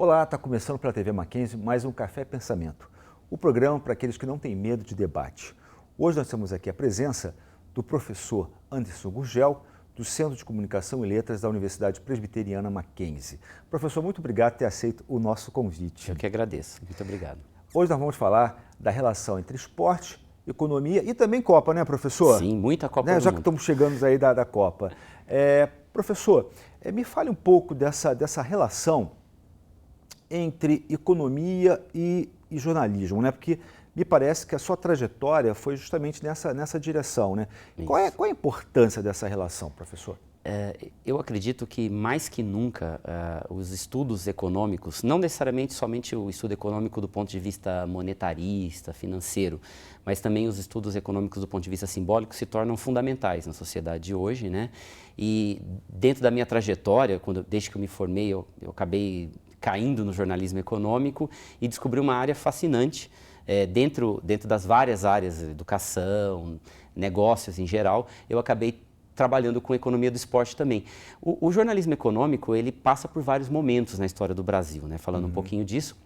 Olá, está começando pela TV Mackenzie mais um Café Pensamento, o programa para aqueles que não têm medo de debate. Hoje nós temos aqui a presença do professor Anderson Gurgel, do Centro de Comunicação e Letras da Universidade Presbiteriana Mackenzie. Professor, muito obrigado por ter aceito o nosso convite. Eu que agradeço, muito obrigado. Hoje nós vamos falar da relação entre esporte, economia e também Copa, né, professor? Sim, muita Copa do Já Mundo. que estamos chegando aí da Copa. Professor, me fale um pouco dessa relação entre economia e jornalismo, né? Porque me parece que a sua trajetória foi justamente nessa direção, né? Qual é a importância dessa relação, professor? Eu acredito que, mais que nunca, os estudos econômicos, não necessariamente somente o estudo econômico do ponto de vista monetarista, financeiro, mas também os estudos econômicos do ponto de vista simbólico se tornam fundamentais na sociedade de hoje, né? E dentro da minha trajetória, desde que eu me formei, eu acabei caindo no jornalismo econômico e descobri uma área fascinante dentro das várias áreas, educação, negócios em geral. Eu acabei trabalhando com economia do esporte também. O jornalismo econômico, ele passa por vários momentos na história do Brasil, né? Falando um pouquinho disso,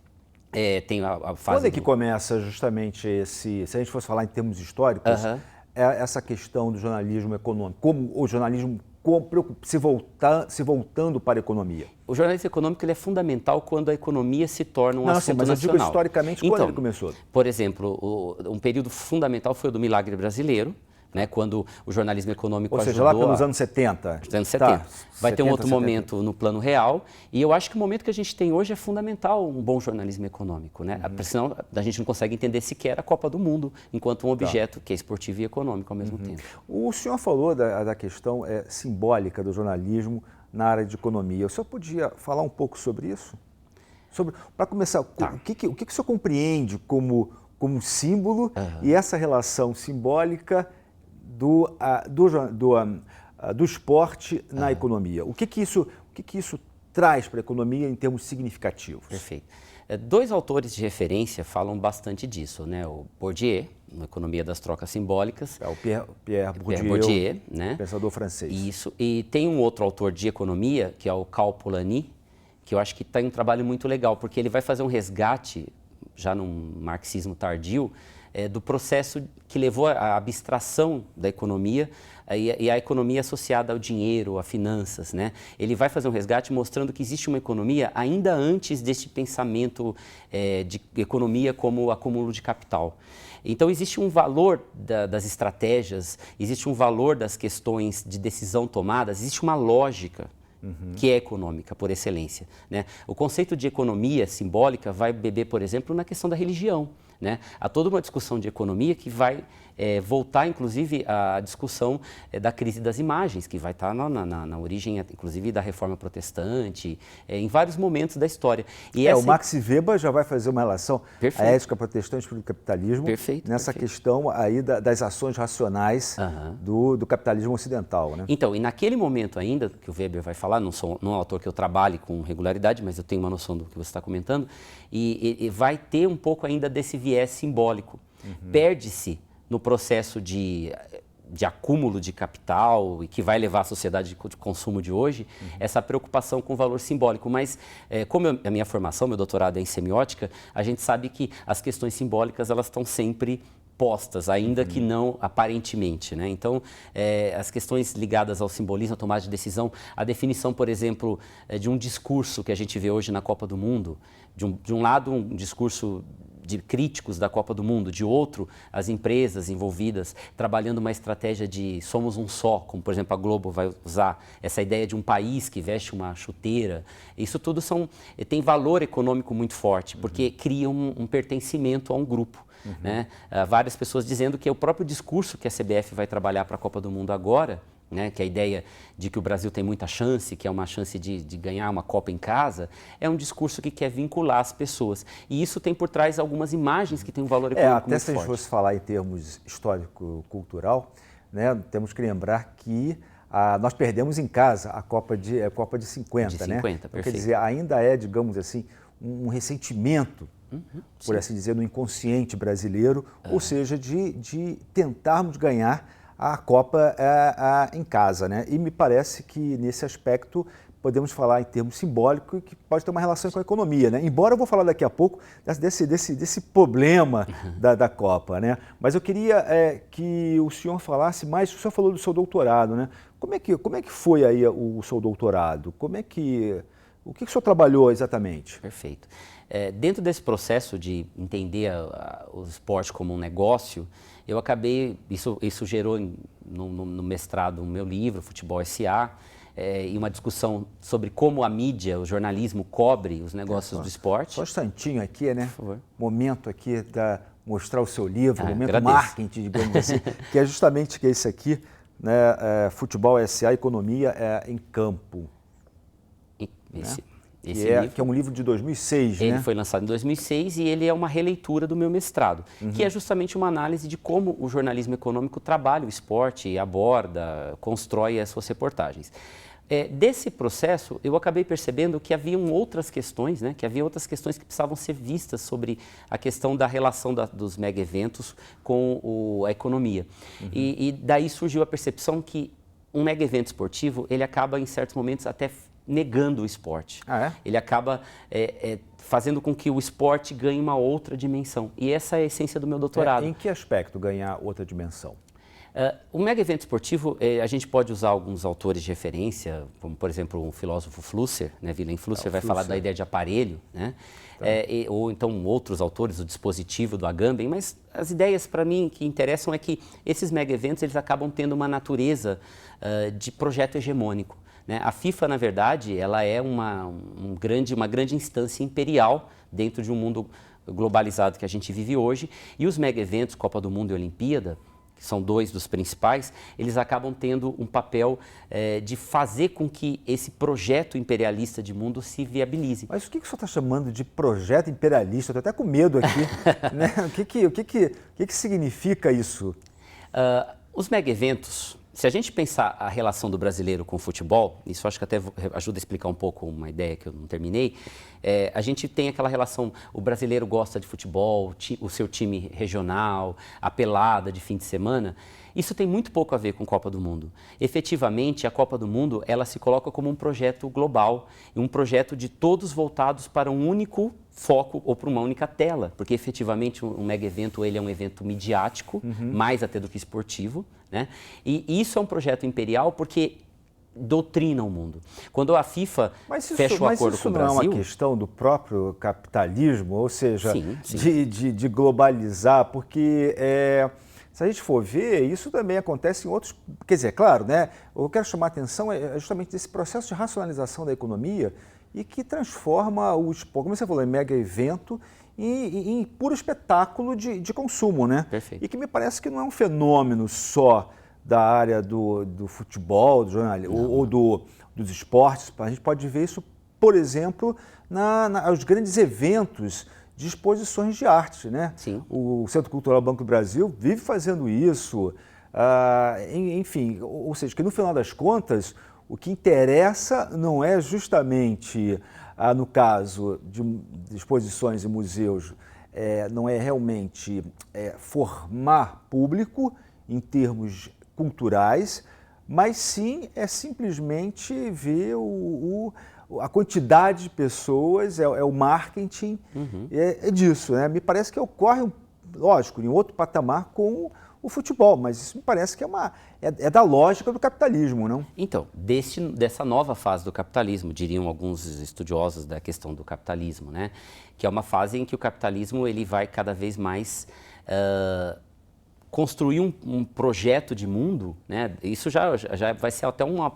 tem a fase... Quando é que começa justamente se a gente fosse falar em termos históricos, essa questão do jornalismo econômico, como o jornalismo se voltando para a economia? O jornalismo econômico ele é fundamental quando a economia se torna um assunto mas nacional. eu digo historicamente, quando ele começou? Por exemplo, um período fundamental foi o do Milagre Brasileiro, né, quando o jornalismo econômico ajudou... Ou seja, lá pelos anos 70. Anos 70. Tá, Vai ter um outro 70. momento no plano real, e eu acho que o momento que a gente tem hoje é fundamental um bom jornalismo econômico, né? Senão a gente não consegue entender sequer a Copa do Mundo enquanto um objeto que é esportivo e econômico ao mesmo tempo. O senhor falou da questão simbólica do jornalismo na área de economia. O senhor podia falar um pouco sobre isso? Para começar, o que o senhor compreende como símbolo e essa relação simbólica do esporte na economia? O que isso traz para a economia em termos significativos? Perfeito. Dois autores de referência falam bastante disso, né? O Bourdieu, na Economia das Trocas Simbólicas. O Pierre Bourdieu, né? Pensador francês. Isso. E tem um outro autor de economia, que é o Cal Polanyi, que eu acho que tem um trabalho muito legal, porque ele vai fazer um resgate, já num marxismo tardio, do processo que levou à abstração da economia e a economia associada ao dinheiro, a finanças, né? Ele vai fazer um resgate mostrando que existe uma economia ainda antes deste pensamento de economia como acúmulo de capital. Então existe um valor das estratégias, existe um valor das questões de decisão tomadas, existe uma lógica que é econômica por excelência, né? O conceito de economia simbólica vai beber, por exemplo, na questão da religião, né? Há toda uma discussão de economia que vai voltar, inclusive, à discussão da crise das imagens, que vai estar na origem, inclusive, da reforma protestante, em vários momentos da história. E o Max Weber já vai fazer uma relação Perfeito. à ética protestante pelo capitalismo nessa questão aí das ações racionais do capitalismo ocidental, né? Então, e naquele momento ainda, que o Weber vai falar, não é um autor que eu trabalhe com regularidade, mas eu tenho uma noção do que você está comentando, e vai ter um pouco ainda desse viés simbólico. Perde-se no processo de acúmulo de capital e que vai levar a sociedade de consumo de hoje, essa preocupação com o valor simbólico. Mas, como a minha formação, meu doutorado é em semiótica, a gente sabe que as questões simbólicas elas estão sempre postas, ainda que não aparentemente, né? Então, as questões ligadas ao simbolismo, à tomada de decisão, a definição, por exemplo, de um discurso que a gente vê hoje na Copa do Mundo, de um lado um discurso de críticos da Copa do Mundo, de outro, as empresas envolvidas trabalhando uma estratégia de somos um só, como por exemplo a Globo vai usar essa ideia de um país que veste uma chuteira. Isso tudo tem valor econômico muito forte, porque cria um pertencimento a um grupo. Né? Várias pessoas dizendo que é o próprio discurso que a CBF vai trabalhar para a Copa do Mundo agora, né, que a ideia de que o Brasil tem muita chance, que é uma chance de ganhar uma Copa em casa, é um discurso que quer vincular as pessoas. E isso tem por trás algumas imagens que têm um valor econômico muito forte. Até se a gente fosse falar em termos histórico-cultural, né, temos que lembrar que nós perdemos em casa a Copa de 50, de 50, né? perfeito. Quer dizer, ainda é, digamos assim, um ressentimento, por assim dizer, no inconsciente brasileiro, ou seja, de tentarmos ganhar a Copa em casa, né? E me parece que nesse aspecto podemos falar em termos simbólicos que pode ter uma relação com a economia, né? Embora eu vou falar daqui a pouco desse problema da Copa, né? Mas eu queria que o senhor falasse mais, o senhor falou do seu doutorado, né? Como é que foi aí o seu doutorado? O que o senhor trabalhou exatamente? Perfeito. Dentro desse processo de entender o esporte como um negócio, eu acabei, isso gerou no mestrado o meu livro, Futebol S.A., e uma discussão sobre como a mídia, o jornalismo cobre os negócios do esporte. Só um instantinho aqui, né? Por favor. Momento aqui da mostrar o seu livro, momento agradeço. marketing, digamos assim, que é justamente esse aqui, né? Futebol S.A. Economia em Campo. Esse livro, que é um livro de 2006, ele né? foi lançado em 2006 e ele é uma releitura do meu mestrado, que é justamente uma análise de como o jornalismo econômico trabalha o esporte, aborda, constrói as suas reportagens. Desse processo, eu acabei percebendo que haviam outras questões, né? Que havia outras questões que precisavam ser vistas sobre a questão da relação dos mega-eventos com a economia. E daí surgiu a percepção que um mega-evento esportivo, ele acaba, em certos momentos, até negando o esporte. Ele acaba fazendo com que o esporte ganhe uma outra dimensão. E essa é a essência do meu doutorado. Em que aspecto ganhar outra dimensão? O mega evento esportivo, a gente pode usar alguns autores de referência, como por exemplo o filósofo Flusser, né? Wilhelm Flusser vai falar da ideia de aparelho, né? Ou então outros autores, o dispositivo do Agamben, mas as ideias para mim que interessam é que esses mega eventos eles acabam tendo uma natureza de projeto hegemônico. Né? A FIFA, na verdade, ela é uma grande instância imperial dentro de um mundo globalizado que a gente vive hoje, e os mega eventos, Copa do Mundo e Olimpíada, que são dois dos principais, eles acabam tendo um papel de fazer com que esse projeto imperialista de mundo se viabilize. Mas o que o senhor está chamando de projeto imperialista? Eu estou até com medo aqui. Né? O que significa isso? Os mega-eventos, se a gente pensar a relação do brasileiro com o futebol, isso acho que até ajuda a explicar um pouco uma ideia que eu não terminei, a gente tem aquela relação, o brasileiro gosta de futebol, o seu time regional, a pelada de fim de semana, isso tem muito pouco a ver com Copa do Mundo. Efetivamente, a Copa do Mundo, ela se coloca como um projeto global, um projeto de todos voltados para um único foco ou para uma única tela, porque efetivamente um mega evento ele é um evento midiático, mais até do que esportivo, né? E isso é um projeto imperial porque doutrina o mundo. Quando a FIFA fecha o acordo com o Brasil... Mas isso não é uma questão do próprio capitalismo, ou seja, sim. De globalizar, porque se a gente for ver, isso também acontece em outros... Quer dizer, claro, né? O que eu quero chamar a atenção é justamente desse processo de racionalização da economia e que transforma o esporte, como você falou, em mega evento, em puro espetáculo de consumo, né? Perfeito. E que me parece que não é um fenômeno só da área do futebol, do jornalismo, ou dos esportes. A gente pode ver isso, por exemplo, nos grandes eventos de exposições de arte, né? Sim. O Centro Cultural Banco do Brasil vive fazendo isso, enfim, ou seja, que no final das contas, o que interessa não é justamente, no caso de exposições e museus, não é realmente formar público em termos culturais, mas sim é simplesmente ver a quantidade de pessoas, é o marketing, é disso, né? Me parece que ocorre, lógico, em outro patamar com o futebol, mas isso me parece que é da lógica do capitalismo, não? Então, dessa nova fase do capitalismo, diriam alguns estudiosos da questão do capitalismo, né? Que é uma fase em que o capitalismo ele vai cada vez mais construir um projeto de mundo, né? Isso já vai ser até uma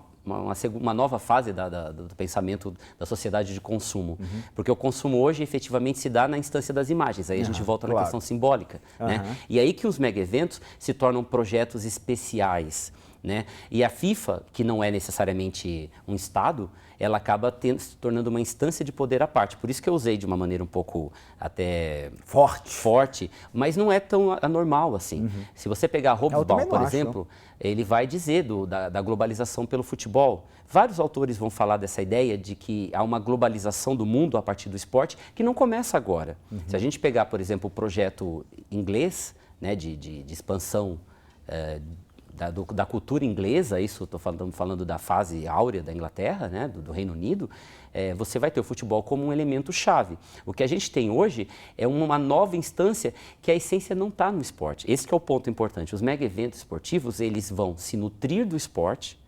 nova fase do pensamento da sociedade de consumo. Porque o consumo hoje efetivamente se dá na instância das imagens, aí a gente volta na questão simbólica. Né? E aí que os mega-eventos se tornam projetos especiais. Né? E a FIFA, que não é necessariamente um Estado, ela acaba se tornando uma instância de poder à parte. Por isso que eu usei de uma maneira um pouco até forte, mas não é tão anormal assim. Se você pegar Hobsbawm, por exemplo, ele vai dizer da globalização pelo futebol. Vários autores vão falar dessa ideia de que há uma globalização do mundo a partir do esporte que não começa agora. Se a gente pegar, por exemplo, o projeto inglês, né, de expansão da cultura inglesa, isso estou falando da fase áurea da Inglaterra, né, do Reino Unido, você vai ter o futebol como um elemento chave. O que a gente tem hoje é uma nova instância que a essência não está no esporte. Esse que é o ponto importante. Os mega eventos esportivos, eles vão se nutrir do esporte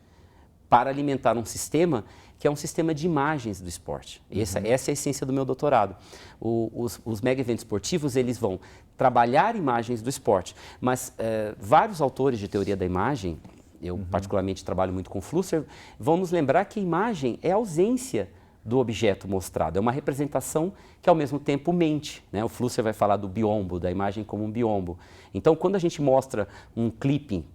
para alimentar um sistema que é um sistema de imagens do esporte. Essa é a essência do meu doutorado. Os mega eventos esportivos, eles vão trabalhar imagens do esporte, mas vários autores de teoria da imagem, eu particularmente trabalho muito com Flusser, vão nos lembrar que a imagem é a ausência do objeto mostrado, é uma representação que ao mesmo tempo mente, né? O Flusser vai falar do biombo, da imagem como um biombo. Então, quando a gente mostra um clipping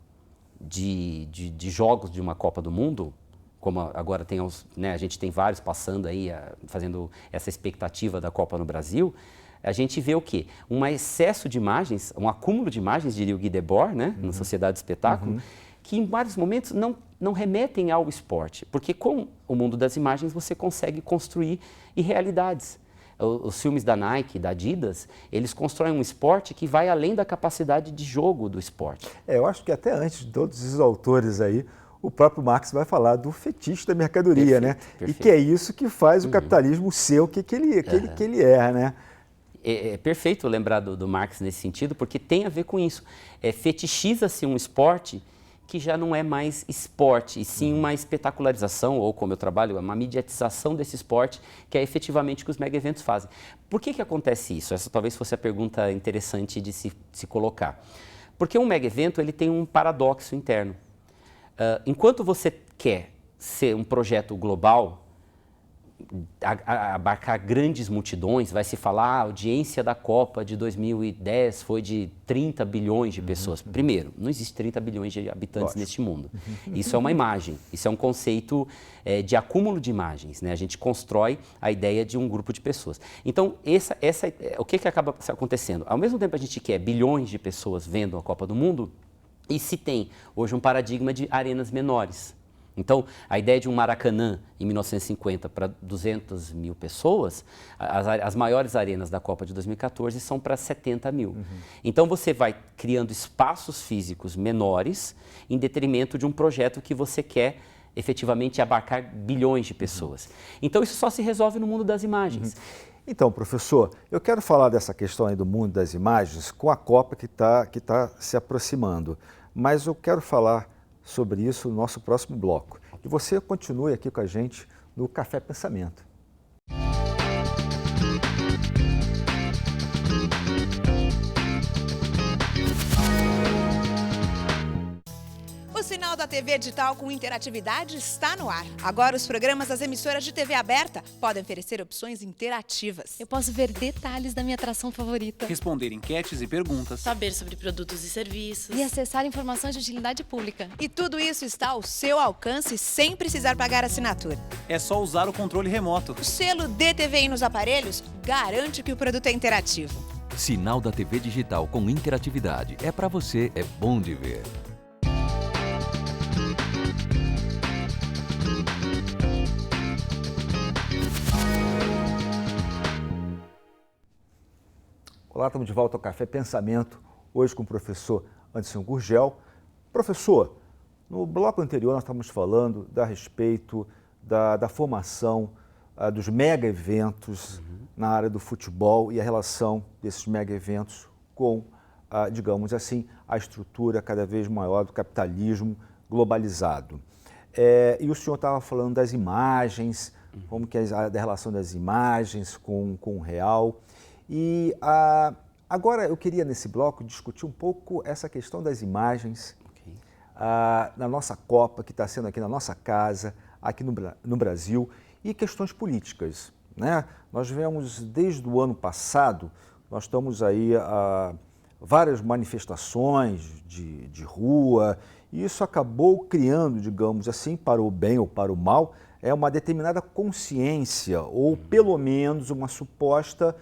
de jogos de uma Copa do Mundo, como agora tem né, a gente tem vários passando aí, fazendo essa expectativa da Copa no Brasil, a gente vê o quê? Um excesso de imagens, um acúmulo de imagens, diria o Guy Debord, né, na Sociedade do Espetáculo, que em vários momentos não remetem ao esporte, porque com o mundo das imagens você consegue construir irrealidades. Os filmes da Nike, da Adidas, eles constroem um esporte que vai além da capacidade de jogo do esporte. Eu acho que até antes de todos os autores aí, o próprio Marx vai falar do fetiche da mercadoria, perfeito, né? Perfeito. E que é isso que faz o capitalismo ser o que ele é, né? É perfeito lembrar do Marx nesse sentido, porque tem a ver com isso. Fetichiza-se um esporte que já não é mais esporte, e sim uma espetacularização, ou como eu trabalho, uma mediatização desse esporte, que é efetivamente o que os mega eventos fazem. Por que acontece isso? Essa talvez fosse a pergunta interessante de se colocar. Porque um mega evento ele tem um paradoxo interno. Enquanto você quer ser um projeto global, abarcar grandes multidões, vai se falar a audiência da Copa de 2010 foi de 30 bilhões de pessoas. Primeiro, não existe 30 bilhões de habitantes neste mundo. Isso é uma imagem, isso é um conceito de acúmulo de imagens, né? A gente constrói a ideia de um grupo de pessoas. Então, o que acaba acontecendo? Ao mesmo tempo que a gente quer bilhões de pessoas vendo a Copa do Mundo, e se tem hoje um paradigma de arenas menores. Então, a ideia de um Maracanã em 1950 para 200 mil pessoas, as maiores arenas da Copa de 2014 são para 70 mil. Então, você vai criando espaços físicos menores em detrimento de um projeto que você quer efetivamente abarcar bilhões de pessoas. Então, isso só se resolve no mundo das imagens. Então, professor, eu quero falar dessa questão aí do mundo das imagens com a Copa que tá se aproximando, mas eu quero falar sobre isso no nosso próximo bloco. E você continue aqui com a gente no Café Pensamento. O Sinal da TV Digital com interatividade está no ar. Agora os programas das emissoras de TV aberta podem oferecer opções interativas. Eu posso ver detalhes da minha atração favorita, responder enquetes e perguntas, saber sobre produtos e serviços e acessar informações de utilidade pública. E tudo isso está ao seu alcance sem precisar pagar assinatura. É só usar o controle remoto. O selo DTVI nos aparelhos garante que o produto é interativo. Sinal da TV Digital com interatividade. É para você, é bom de ver. Olá, estamos de volta ao Café Pensamento, hoje com o professor Anderson Gurgel. Professor, no bloco anterior nós estávamos falando a respeito da formação dos mega eventos na área do futebol e a relação desses mega eventos com, digamos assim, a estrutura cada vez maior do capitalismo globalizado. E o senhor estava falando das imagens, como que é da relação das imagens com o real. E agora eu queria, nesse bloco, discutir um pouco essa questão das imagens na nossa Copa, que está sendo aqui na nossa casa, aqui no Brasil, e questões políticas, né? Nós vemos, desde o ano passado, nós estamos aí a várias manifestações de rua, e isso acabou criando, digamos assim, para o bem ou para o mal, uma determinada consciência, ou pelo menos uma suposta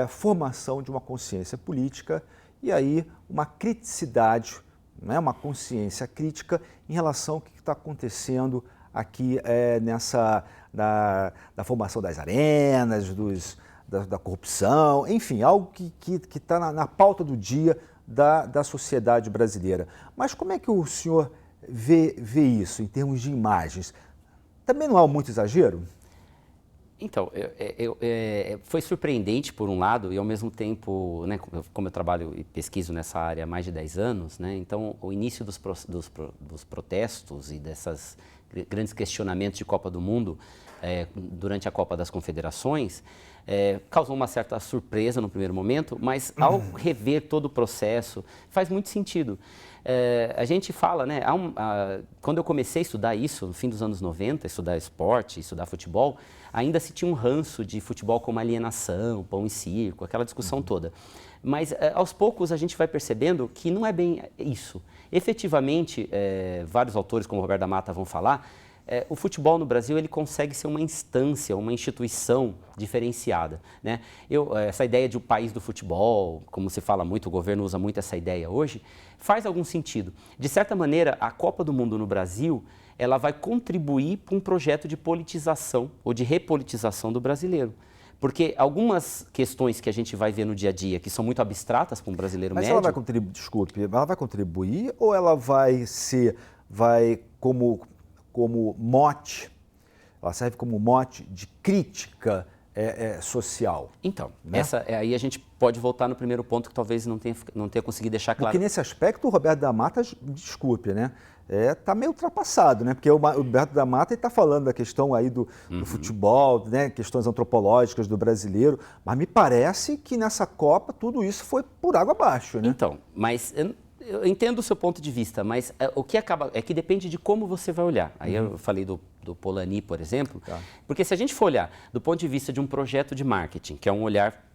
formação de uma consciência política e aí uma criticidade, né, uma consciência crítica em relação ao que está acontecendo aqui da formação das arenas, da corrupção, enfim, algo que está na pauta do dia da sociedade brasileira. Mas como é que o senhor vê isso em termos de imagens? Também não há muito exagero? Então, foi surpreendente por um lado e ao mesmo tempo, né, como eu trabalho e pesquiso nessa área há mais de 10 anos, né, então o início dos protestos e desses grandes questionamentos de Copa do Mundo durante a Copa das Confederações causou uma certa surpresa no primeiro momento, mas ao rever todo o processo faz muito sentido. A gente fala, né, quando eu comecei a estudar isso, no fim dos anos 90, estudar esporte, estudar futebol, ainda se tinha um ranço de futebol como alienação, pão e circo, aquela discussão toda. Mas aos poucos a gente vai percebendo que não é bem isso. Efetivamente, vários autores como Roberto da Mata vão falar, o futebol no Brasil ele consegue ser uma instância, uma instituição diferenciada, né? Essa ideia de o país do futebol, como se fala muito, o governo usa muito essa ideia hoje, faz algum sentido. De certa maneira, a Copa do Mundo no Brasil, ela vai contribuir para um projeto de politização ou de repolitização do brasileiro. Porque algumas questões que a gente vai ver no dia a dia, que são muito abstratas para um brasileiro médio... Mas ela vai contribuir, desculpe, ela vai contribuir ou ela vai como mote, ela serve como mote de crítica social? Então, né? Aí a gente pode voltar no primeiro ponto que talvez não tenha conseguido deixar claro. Porque nesse aspecto o Roberto da Mata, desculpe, né? Está meio ultrapassado, né? Porque o Roberto da Mata está falando da questão aí do futebol, né? Questões antropológicas do brasileiro, mas me parece que nessa Copa tudo isso foi por água abaixo, né? Então, mas eu entendo o seu ponto de vista, mas o que acaba é que depende de como você vai olhar. Aí eu falei do Polanyi, por exemplo, porque se a gente for olhar do ponto de vista de um projeto de marketing, que é um olhar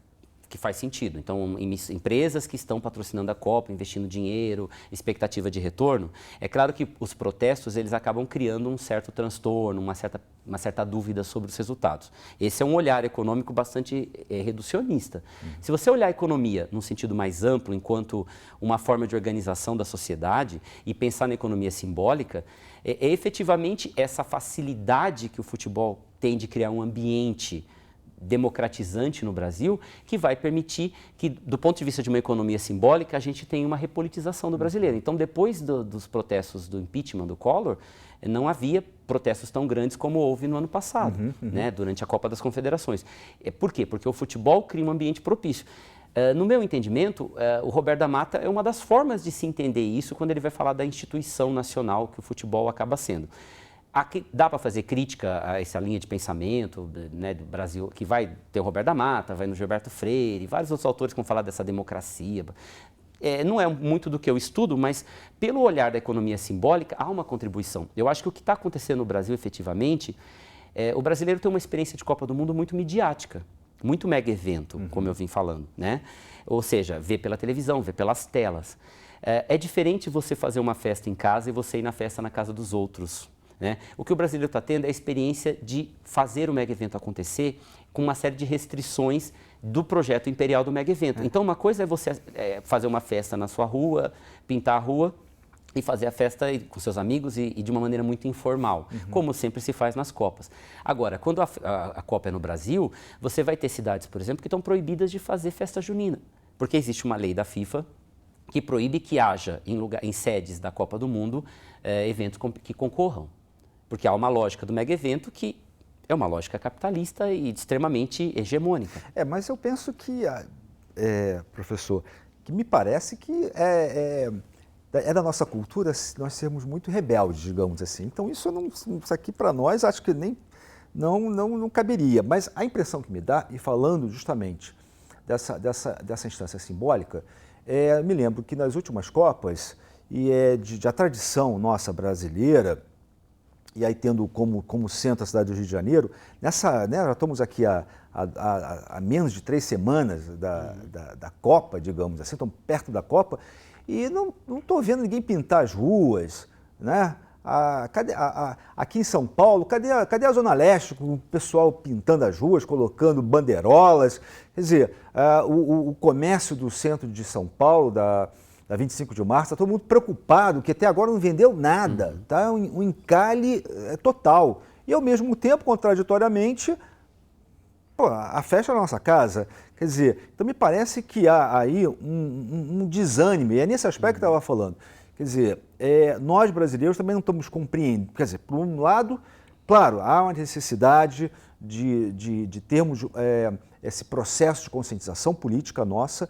que faz sentido. Então, empresas que estão patrocinando a Copa, investindo dinheiro, expectativa de retorno, é claro que os protestos eles acabam criando um certo transtorno, uma certa dúvida sobre os resultados. Esse é um olhar econômico bastante reducionista. Se você olhar a economia num sentido mais amplo, enquanto uma forma de organização da sociedade e pensar na economia simbólica, é efetivamente essa facilidade que o futebol tem de criar um ambiente democratizante no Brasil, que vai permitir que, do ponto de vista de uma economia simbólica, a gente tenha uma repolitização do brasileiro. Então, depois dos protestos do impeachment do Collor, não havia protestos tão grandes como houve no ano passado, né, durante a Copa das Confederações. Por quê? Porque o futebol cria um ambiente propício. No meu entendimento, o Roberto da Mata é uma das formas de se entender isso quando ele vai falar da instituição nacional que o futebol acaba sendo. Aqui dá para fazer crítica a essa linha de pensamento, né, do Brasil, que vai ter o Roberto da Mata, vai no Gilberto Freire, vários outros autores que vão falar dessa democracia. Não é muito do que eu estudo, mas pelo olhar da economia simbólica, há uma contribuição. Eu acho que o que está acontecendo no Brasil, efetivamente, o brasileiro tem uma experiência de Copa do Mundo muito midiática, muito mega evento, como eu vim falando, né? Ou seja, vê pela televisão, vê pelas telas. É diferente você fazer uma festa em casa e você ir na festa na casa dos outros. Né? O que o brasileiro está tendo é a experiência de fazer o mega evento acontecer com uma série de restrições do projeto imperial do mega evento. Então, uma coisa é você fazer uma festa na sua rua, pintar a rua e fazer a festa com seus amigos e de uma maneira muito informal, como sempre se faz nas Copas. Agora, quando a Copa é no Brasil, você vai ter cidades, por exemplo, que estão proibidas de fazer festa junina, porque existe uma lei da FIFA que proíbe que haja em sedes da Copa do Mundo eventos que concorram. Porque há uma lógica do mega evento que é uma lógica capitalista e extremamente hegemônica. Mas eu penso que, professor, que me parece que é da nossa cultura nós sermos muito rebeldes, digamos assim. Então isso aqui para nós acho que nem não caberia. Mas a impressão que me dá, e falando justamente dessa instância simbólica, me lembro que nas últimas Copas, e a tradição nossa brasileira, e aí tendo como centro a cidade do Rio de Janeiro, né, já estamos aqui há menos de 3 semanas da Copa, digamos assim, estamos perto da Copa, e não estou vendo ninguém pintar as ruas, né? Aqui em São Paulo, cadê a Zona Leste, com o pessoal pintando as ruas, colocando bandeirolas? Quer dizer, o comércio do centro de São Paulo, da 25 de março, está todo mundo preocupado, que até agora não vendeu nada, tá? Um encalhe total. E ao mesmo tempo, contraditoriamente, a festa é na nossa casa. Quer dizer, então me parece que há aí um desânimo, e é nesse aspecto que eu estava falando. Quer dizer, nós brasileiros também não estamos compreendendo. Quer dizer, por um lado, claro, há uma necessidade de termos esse processo de conscientização política nossa,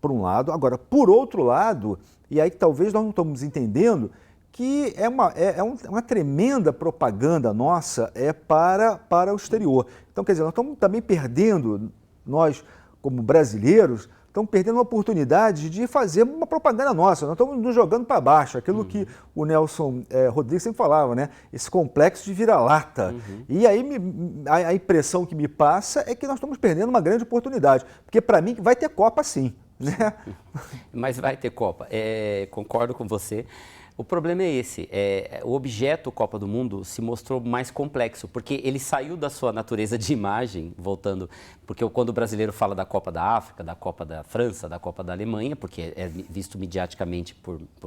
por um lado. Agora, por outro lado, e aí que talvez nós não estamos entendendo, que é uma tremenda propaganda nossa para o exterior. Então, quer dizer, nós estamos também perdendo, nós como brasileiros, estamos perdendo uma oportunidade de fazer uma propaganda nossa. Nós estamos nos jogando para baixo, aquilo que o Nelson Rodrigues sempre falava, né? Esse complexo de vira-lata. E aí a impressão que me passa é que nós estamos perdendo uma grande oportunidade, porque para mim vai ter Copa sim. Né? Mas vai ter Copa, concordo com você. O problema é esse, o objeto Copa do Mundo se mostrou mais complexo, porque ele saiu da sua natureza de imagem, voltando, porque quando o brasileiro fala da Copa da África, da Copa da França, da Copa da Alemanha, porque é visto mediaticamente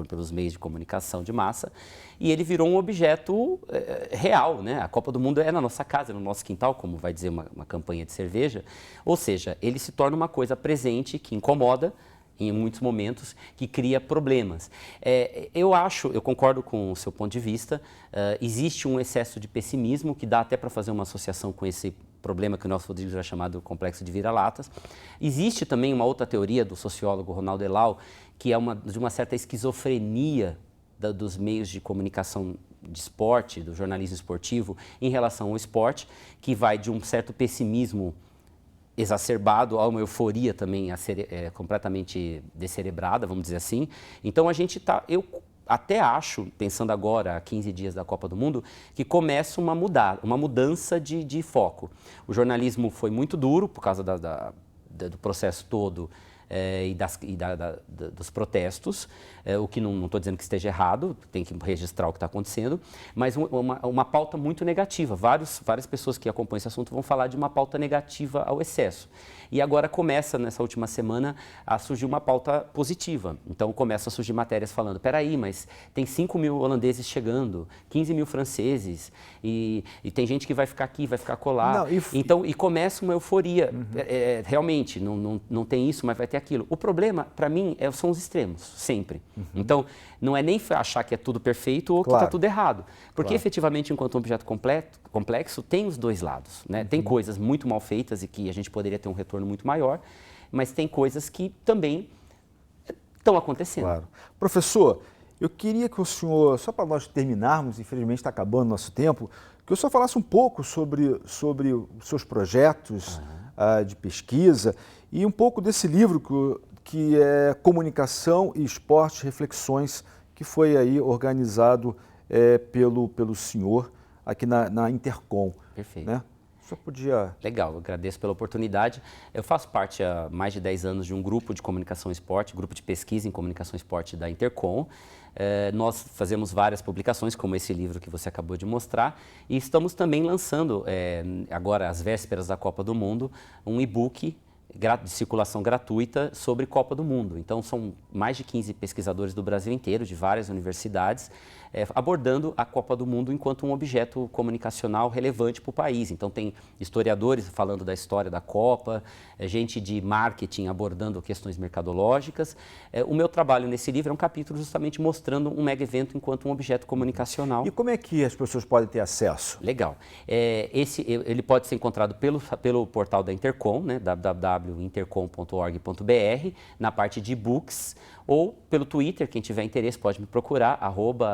pelos meios de comunicação de massa, e ele virou um objeto real, né? A Copa do Mundo é na nossa casa, no nosso quintal, como vai dizer uma campanha de cerveja, ou seja, ele se torna uma coisa presente que incomoda, em muitos momentos, que cria problemas. Eu concordo com o seu ponto de vista, existe um excesso de pessimismo que dá até para fazer uma associação com esse problema que o Nelson Rodrigues já chamado complexo de vira-latas. Existe também uma outra teoria do sociólogo Ronaldo Elau, que é de uma certa esquizofrenia dos meios de comunicação de esporte, do jornalismo esportivo, em relação ao esporte, que vai de um certo pessimismo exacerbado a uma euforia também completamente descerebrada, vamos dizer assim. Então eu até acho, pensando agora, há 15 dias da Copa do Mundo, que começa uma mudança de foco. O jornalismo foi muito duro por causa do processo todo dos protestos, o que não estou dizendo que esteja errado, tem que registrar o que está acontecendo, mas uma pauta muito negativa. Várias pessoas que acompanham esse assunto vão falar de uma pauta negativa ao excesso. E agora começa, nessa última semana, a surgir uma pauta positiva. Então começam a surgir matérias falando, peraí, mas tem 5 mil holandeses chegando, 15 mil franceses, e tem gente que vai ficar aqui, vai ficar colar. Então, e começa uma euforia. Realmente, não tem isso, mas vai ter aquilo. O problema, para mim, são os extremos, sempre. Então, não é nem achar que é tudo perfeito ou que está tudo errado. Porque, efetivamente, enquanto um objeto complexo, tem os dois lados. Né? Tem coisas muito mal feitas e que a gente poderia ter um retorno muito maior, mas tem coisas que também estão acontecendo. Claro. Professor, eu queria que o senhor, só para nós terminarmos, infelizmente está acabando o nosso tempo, que o senhor falasse um pouco sobre os seus projetos de pesquisa e um pouco desse livro que é Comunicação e Esporte, Reflexões, que foi aí organizado pelo senhor aqui na Intercom. Perfeito. Né? O senhor podia... Legal, eu agradeço pela oportunidade. Eu faço parte há mais de 10 anos de um grupo de comunicação e esporte, grupo de pesquisa em comunicação e esporte da Intercom. Nós fazemos várias publicações, como esse livro que você acabou de mostrar, e estamos também lançando, agora às vésperas da Copa do Mundo, um e-book de circulação gratuita sobre Copa do Mundo. Então, são mais de 15 pesquisadores do Brasil inteiro, de várias universidades, abordando a Copa do Mundo enquanto um objeto comunicacional relevante para o país. Então, tem historiadores falando da história da Copa, gente de marketing abordando questões mercadológicas. O meu trabalho nesse livro é um capítulo justamente mostrando um mega evento enquanto um objeto comunicacional. E como é que as pessoas podem ter acesso? Legal. Ele pode ser encontrado pelo portal da Intercom, né, www.intercom.org.br, na parte de e-books, ou pelo Twitter, quem tiver interesse pode me procurar,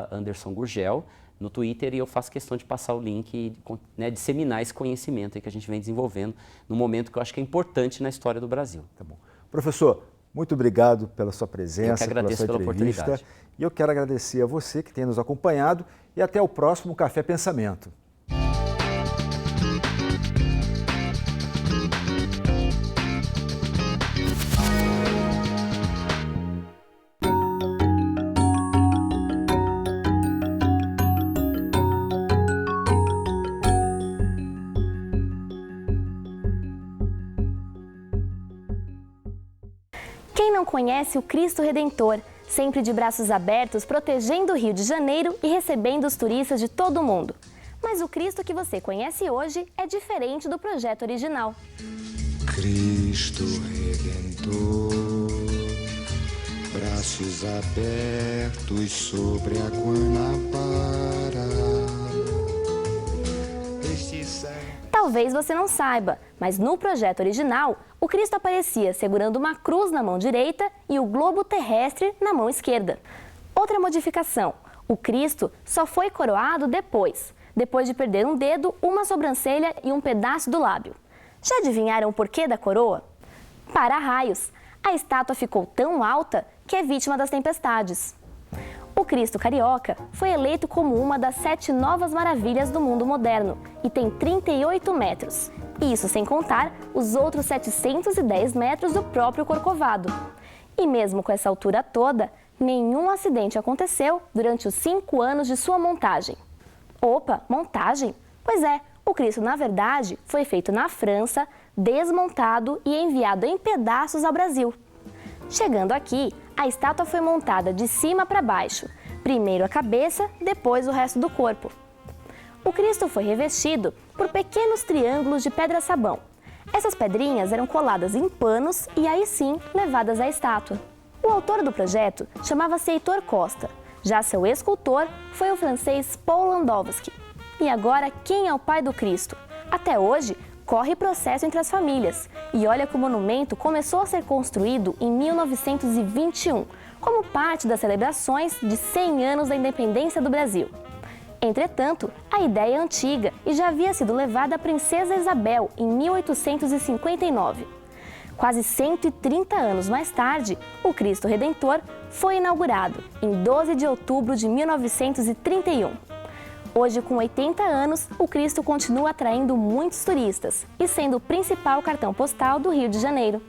@AndersonGurgel, no Twitter, e eu faço questão de passar o link e disseminar esse conhecimento aí que a gente vem desenvolvendo num momento que eu acho que é importante na história do Brasil. Tá bom. Professor, muito obrigado pela sua presença, eu que agradeço pela sua entrevista. Oportunidade. E eu quero agradecer a você que tem nos acompanhado e até o próximo Café Pensamento. Quem não conhece o Cristo Redentor, sempre de braços abertos, protegendo o Rio de Janeiro e recebendo os turistas de todo o mundo. Mas o Cristo que você conhece hoje é diferente do projeto original. Cristo Redentor, braços abertos sobre a Guanabara. Talvez você não saiba, mas no projeto original, o Cristo aparecia segurando uma cruz na mão direita e o globo terrestre na mão esquerda. Outra modificação, o Cristo só foi coroado depois de perder um dedo, uma sobrancelha e um pedaço do lábio. Já adivinharam o porquê da coroa? Para-raios, a estátua ficou tão alta que é vítima das tempestades. O Cristo Carioca foi eleito como uma das 7 novas maravilhas do mundo moderno e tem 38 metros. Isso sem contar os outros 710 metros do próprio Corcovado. E mesmo com essa altura toda, nenhum acidente aconteceu durante os 5 anos de sua montagem. Opa, montagem? Pois é, o Cristo, na verdade, foi feito na França, desmontado e enviado em pedaços ao Brasil. Chegando aqui, a estátua foi montada de cima para baixo, primeiro a cabeça, depois o resto do corpo. O Cristo foi revestido por pequenos triângulos de pedra-sabão. Essas pedrinhas eram coladas em panos e aí sim levadas à estátua. O autor do projeto chamava-se Heitor Costa, já seu escultor foi o francês Paul Landowski. E agora, quem é o pai do Cristo? Até hoje, corre processo entre as famílias. E olha que o monumento começou a ser construído em 1921, como parte das celebrações de 100 anos da independência do Brasil. Entretanto, a ideia é antiga e já havia sido levada à Princesa Isabel em 1859. Quase 130 anos mais tarde, o Cristo Redentor foi inaugurado em 12 de outubro de 1931. Hoje, com 80 anos, o Cristo continua atraindo muitos turistas e sendo o principal cartão postal do Rio de Janeiro.